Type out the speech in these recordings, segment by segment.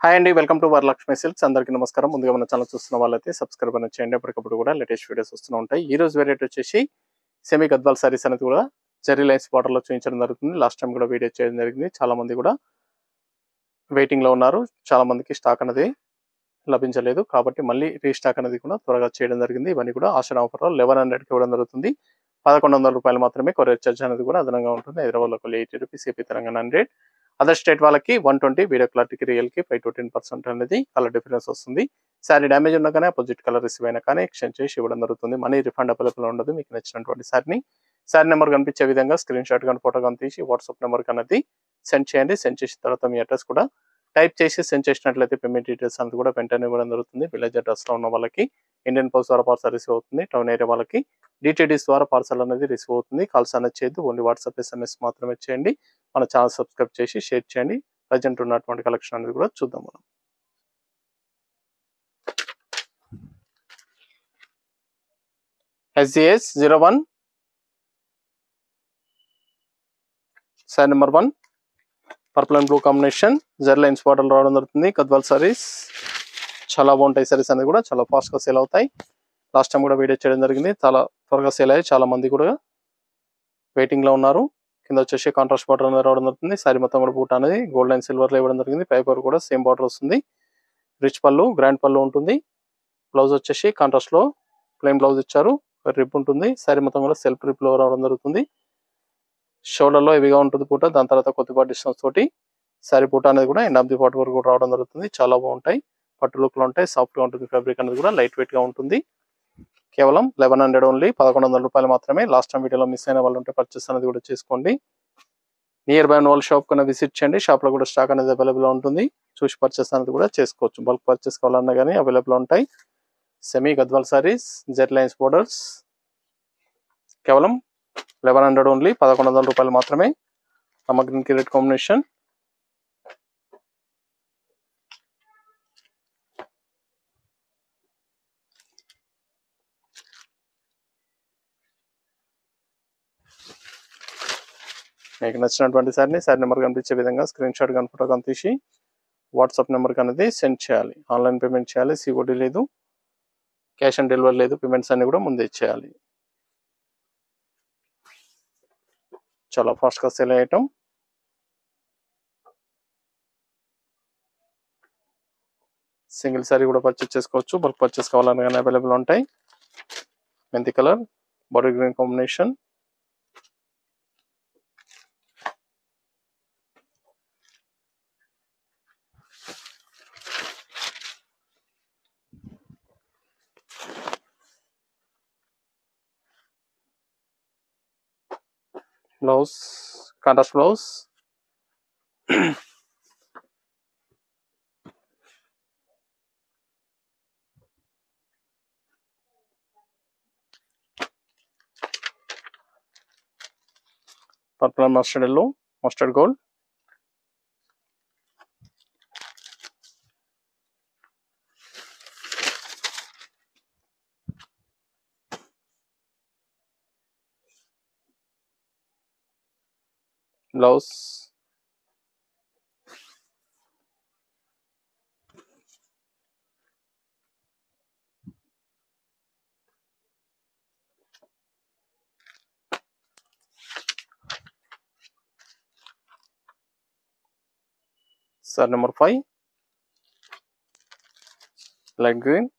Hi అండి, welcome to Varalakshmi silks. అందరికీ నమస్కారం. ముందుగా మన ఛానల్ చూస్తున్న వాళ్ళైతే సబ్స్క్రైబ్ అనేది చేయండి. అప్పటికప్పుడు కూడా లేటెస్ట్ వీడియోస్ వస్తూ ఉంటాయి. ఈ రోజు వెరైటీ వచ్చేసి సెమీ గద్వాల్ సారీస్ అనేది కూడా జెర్రీ లైన్స్ బార్డర్ లో చూపించడం జరుగుతుంది. లాస్ట్ టైం కూడా వీడియో చేయడం జరిగింది. చాలా మంది కూడా వెయిటింగ్ లో ఉన్నారు. చాలా మందికి స్టాక్ అనేది లభించలేదు, కాబట్టి మళ్ళీ రీస్టాక్ అనేది కూడా త్వరగా చేయడం జరిగింది. ఇవన్నీ కూడా ఆషాఢ ఆఫర్ లో 1100కి ఇవ్వడం జరుగుతుంది. 1100 రూపాయలు మాత్రమే కొరియర్ చార్జ్ అనేది కూడా అదనంగా ఉంటుంది. హైదరాబాద్ లో 80 rupees, AP Telangana 100, other state వాళ్ళకి 120, వీడియో క్లారిటీకి రియల్ కి 5 to 10% అనేది కలర్ డిఫరెన్స్ వస్తుంది. శారీ డ్యామేజ్ ఉన్నా కానీ అపోజిట్ కలర్ రిసీవ్ అయినా కానీ ఎక్స్చేంజ్ చేసి ఇవ్వడం జరుగుతుంది. మనీ రిఫండ్ అవైలబుల్ ఉండదు. మీకు నచ్చినటువంటి శారీ నెంబర్ కనిపించే విధంగా స్క్రీన్ షాట్ కానీ ఫోటో కానీ తీసి వాట్సాప్ నెంబర్ అనేది సెండ్ చేయండి. సెండ్ చేసిన తర్వాత మీ అడ్రస్ కూడా టైప్ చేసి సెండ్ చేసినట్లయితే పేమెంట్ డీటెయిల్స్ అనేది కూడా వెంటనే ఇవ్వడం జరుగుతుంది. విలేజ్ అడ్రస్ లో ఉన్న వాళ్ళకి ఇండియన్ పోస్ట్ ద్వారా పార్సల్ రిసీవ్ అవుతుంది. టౌన్ ఏరియా వాళ్ళకి డిటిడిస్ ద్వారా పార్సల్ అనేది రిసీవ్ అవుతుంది. కాల్స్ అనేది చేయొద్దు, ఓన్లీ వాట్సాప్ SMS మాత్రమే చేయండి. మన ఛానల్ సబ్స్క్రైబ్ చేసి షేర్ చేయండి. ప్రజెంట్ ఉన్నటువంటి కలెక్షన్ అనేది కూడా చూద్దాం మనం. SGS 01 sari number 1 purple and blue combination Jerry lines border రావడం జరుగుతుంది. గద్వాల్ సారీస్ చాలా బాగుంటాయి. సారీస్ అనేది కూడా చాలా ఫాస్ట్ గా సేల్ అవుతాయి. లాస్ట్ టైం కూడా వీడియో చేయడం జరిగింది. చాలా త్వరగా సేల్ అయ్యాయి. చాలా మంది కూడా వెయిటింగ్ లో ఉన్నారు. కింద వచ్చేసి కాంట్రాస్ట్ బార్డర్ అనేది రావడం జరుగుతుంది. సారీ మొత్తం కూడా బూట్ అనేది గోల్డ్ అండ్ సిల్వర్ లో ఇవ్వడం జరిగింది. పైపర్ కూడా సేమ్ బార్డర్ వస్తుంది. రిచ్ పళ్ళు, గ్రాండ్ పళ్ళు ఉంటుంది. బ్లౌజ్ వచ్చేసి కాంట్రాస్ట్ లో ప్లెయిన్ బ్లౌజ్ ఇచ్చారు. రిప్ ఉంటుంది. సారీ మొత్తం కూడా సెల్ఫ్ రిప్ లో రావడం జరుగుతుంది. షోల్డర్ లో హెవీగా ఉంటుంది పూట. దాని తర్వాత కొద్దిపాటి డిస్టెన్స్ తోటి సారీ పూట అనేది కూడా ఎండ్ ఆఫ్ ది పార్ట్ వరకు కూడా రావడం జరుగుతుంది. చాలా బాగుంటాయి. పట్టు లుక్ లో ఉంటాయి. సాఫ్ట్ గా ఉంటుంది. ఫ్యాబ్రిక్ అనేది కూడా లైట్ వెయిట్ గా ఉంటుంది. కేవలం 1100 ఓన్లీ, 1100 రూపాయలు మాత్రమే. లాస్ట్ టైం వీడియోలో మిస్ అయిన వాళ్ళు ఉంటే పర్చేస్ అనేది కూడా చేసుకోండి. నియర్ బై ఉన్న వాళ్ళ షాప్ కన్నా విజిట్ చేయండి. షాప్ లో కూడా స్టాక్ అనేది అవైలబుల్ ఉంటుంది. చూసి పర్చేస్ అనేది కూడా చేసుకోవచ్చు. బల్క్ పర్చేస్ కావాలన్నా కానీ అవైలబుల్ ఉంటాయి. సెమీ గద్వాల్ సారీస్ జెర్రీ లైన్స్ బోర్డర్స్ కేవలం 1100 ఓన్లీ, 1100 రూపాయలు మాత్రమే. గ్రీన్ కి రెడ్ కాంబినేషన్. మీకు నచ్చినటువంటి సారీ నెంబర్ కనిపించే విధంగా స్క్రీన్ షాట్ కానీ ఫోటో కానీ తీసి వాట్సాప్ నెంబర్కి అనేది సెండ్ చేయాలి. ఆన్లైన్ పేమెంట్ చేయాలి. COD లేదు, క్యాష్ ఆన్ డెలివరీ లేదు. పేమెంట్స్ అన్ని కూడా ముందే ఇచ్చేయాలి. చాలా ఫాస్ట్ గా సేల్ అయ్యటం. సింగిల్ సారీ కూడా పర్చేస్ చేసుకోవచ్చు. బల్క్ పర్చేస్ కావాలన్నా కానీ అవైలబుల్ ఉంటాయి. మెంతి colour, body green combination. Blouse contrast blouse. Purple and mustard yellow, mustard gold. Blouse sorry number 5 light green,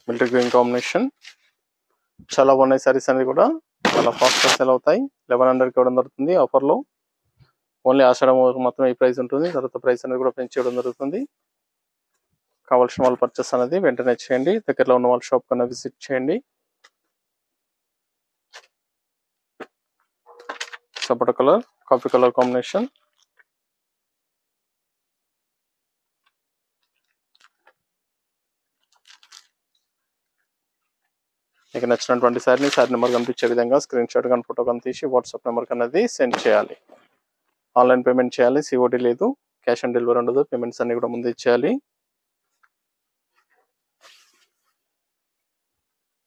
military green combination. చాలా బాగున్నాయి. సారీస్ అనేది కూడా చాలా ఫాస్ట్ గా సేల్ అవుతాయి. 1100కి ఇవ్వడం జరుగుతుంది ఆఫర్ లో. ఓన్లీ ఆషాఢం మాత్రమే ఈ ప్రైస్ ఉంటుంది. తర్వాత ప్రైస్ అనేది కూడా పెంచి ఇవ్వడం జరుగుతుంది. కావాల్సిన వాళ్ళు పర్చేస్ అనేది వెంటనే చేయండి. దగ్గరలో ఉన్న వాళ్ళ షాప్ కన్నా విజిట్ చేయండి. సపోటా కలర్, కాఫీ కలర్ కాంబినేషన్. మీకు నచ్చినటువంటి సారీ నెంబర్ కనిపించే విధంగా స్క్రీన్ షాట్ కానీ ఫోటో కానీ తీసి వాట్సాప్ నెంబర్ అనేది సెండ్ చేయాలి. ఆన్లైన్ పేమెంట్ చేయాలి. COD లేదు, క్యాష్ ఆన్ డెలివరీ ఉండదు. పేమెంట్స్ అన్ని కూడా ముందే ఇచ్చేయాలి.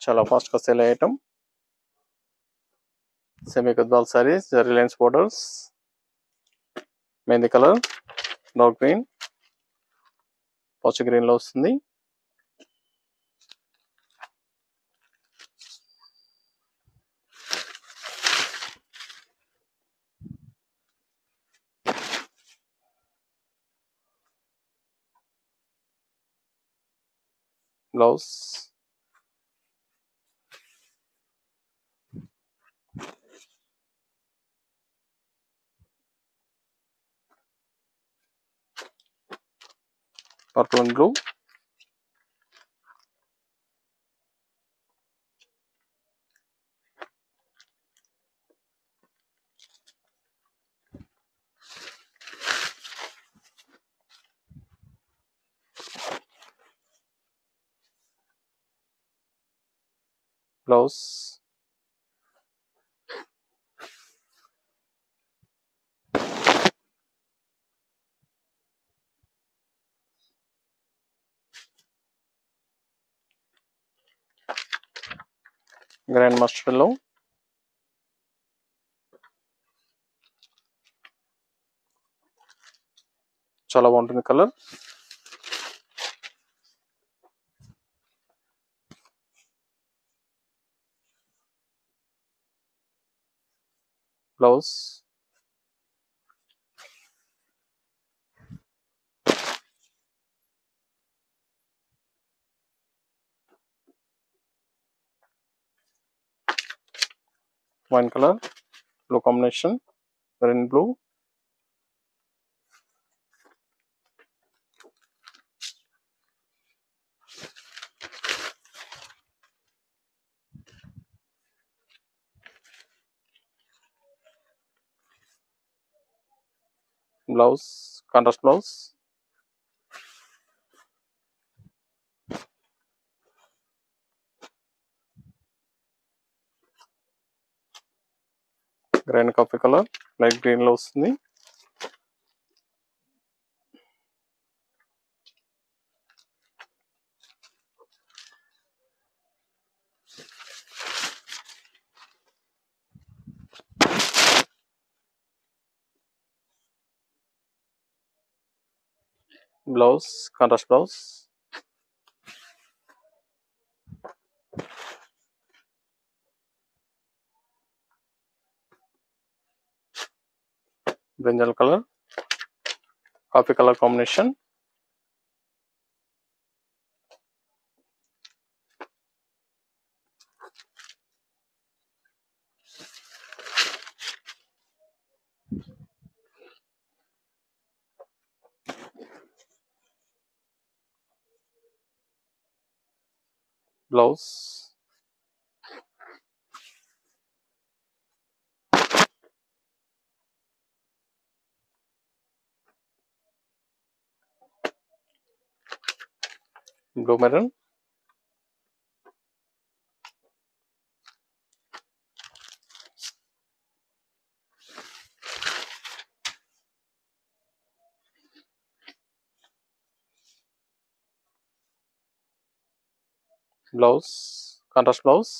చాలా ఫాస్ట్ గా సేల్ అయ్యటం. సెమీ గద్వాల్ సారీస్ జెర్రీ లైన్స్ బోర్డర్స్, మెంతి కలర్, డార్క్ గ్రీన్, పచ్చ గ్రీన్ లో వస్తుంది. Blouse purple and blue, blouse grand mustard లో చాలా బాగుంటుంది colour. Blouse wine colour, blue combination, green blue, blouse contrast blouse, grind coffee colour light green లో వస్తుంది. Blouse contrast blouse, brinjal colour coffee colour combination, blouse blue maroon, blouse contrast blouse,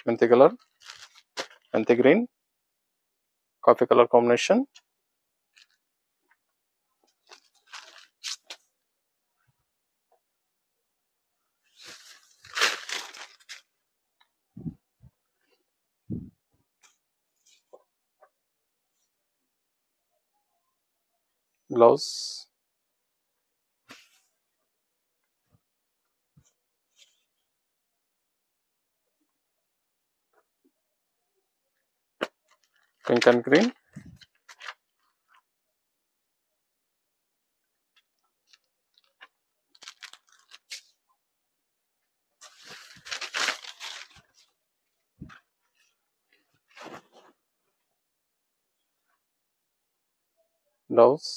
మెంతి colour, మెంతి green, coffee colour combination, blouse pink and green, blouse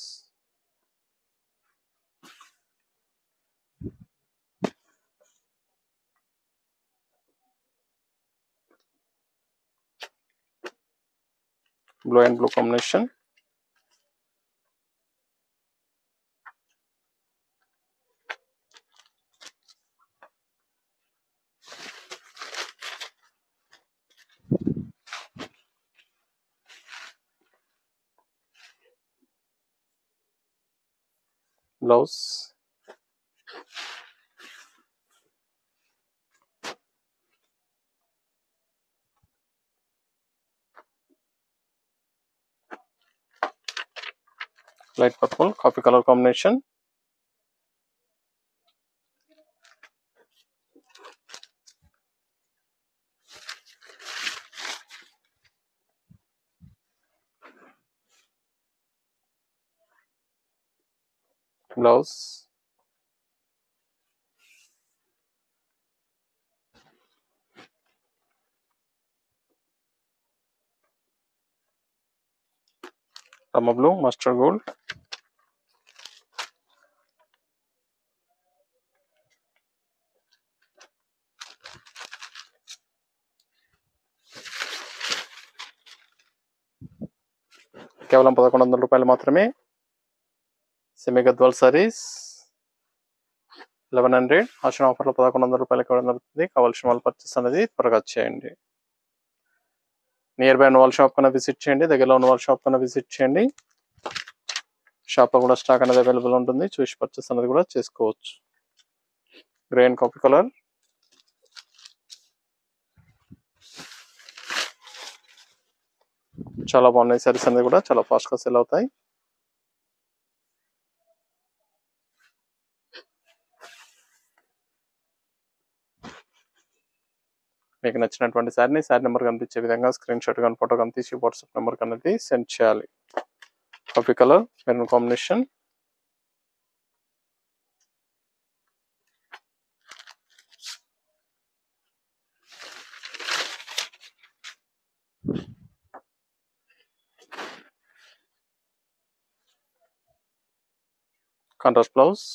blue and blue combination, blouse, light purple coffee colour combination, blouse, Rama blue, mustard gold, కేవలం 1100 రూపాయలు మాత్రమే. Semi Gadwal saris 1100 ఆషన్ ఆఫర్లో 1100 రూపాయలకి ఇవ్వడం జరుగుతుంది. కావాల్సిన వాళ్ళు పర్చేస్ అనేది త్వరగా చేయండి. నియర్ బై ఉన్న వాళ్ళ షాప్ కన్నా విజిట్ చేయండి, దగ్గరలో ఉన్న వాళ్ళ షాప్ కన్నా విజిట్ చేయండి. షాప్లో కూడా స్టాక్ అనేది అవైలబుల్ ఉంటుంది, చూసి పర్చేస్ అనేది కూడా చేసుకోవచ్చు. గ్రే అండ్ కాఫీ కలర్, చాలా బాగున్నాయి సారీస్ అనేది కూడా చాలా ఫాస్ట్గా సెల్ అవుతాయి. మీకు నచ్చినటువంటి శారీ నెంబర్ కనిపించే విధంగా స్క్రీన్ షాట్ కానీ ఫోటో కానీ తీసి వాట్సాప్ నెంబర్ అనేది సెండ్ చేయాలి. Coffee colour maroon combination, contrast blouse,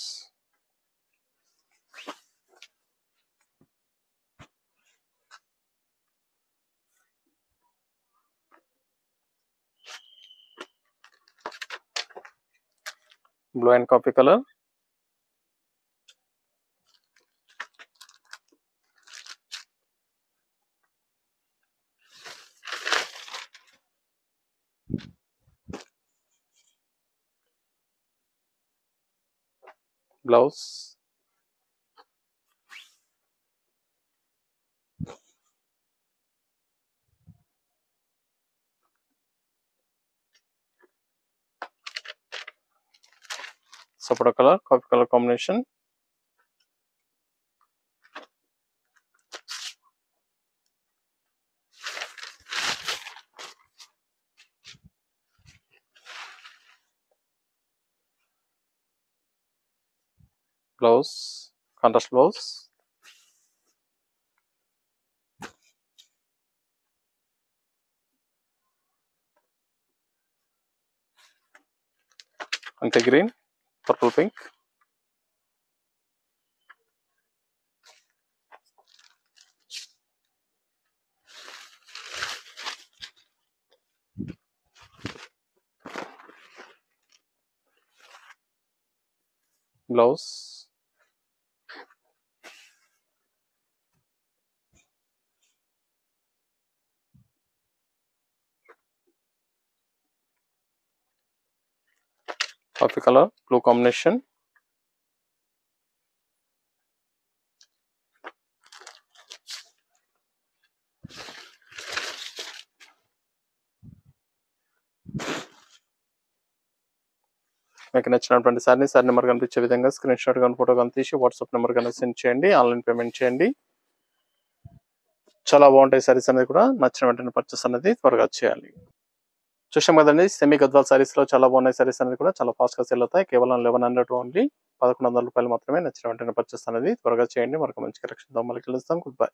blue and coffee colour, blouse, sapota colour coffee colour combination, blouse contrast blouse, అంతే green purple pink, blouse, coffee colour blue combination, మీకు నచ్చినటువంటి sari number కనిపించే విధంగా screen shot కానీ photo కానీ తీసి WhatsApp number కానీ send చేయండి, ఆన్లైన్ పేమెంట్ చేయండి. చాలా బాగుంటాయి సారీస్ అనేది కూడా, నచ్చిన వెంటనే పర్చేస్ అనేది త్వరగా చేయాలి. చూసాం కదండి, సెమీ గద్వాల్ సారీస్ లో చాలా బాగున్నాయి సారీస్ అనేది కూడా చాలా ఫాస్ట్ గా సెల్ అవుతాయి. కేవలం 1100 ఓన్లీ 1100 రూపాయలు మాత్రమే. నచ్చిన వెంటనే పర్చేస్ అనేది త్వరగా చేయండి. మరొక మంచి కలెక్షన్ తో మళ్ళీ కలుస్తాం. Good bye.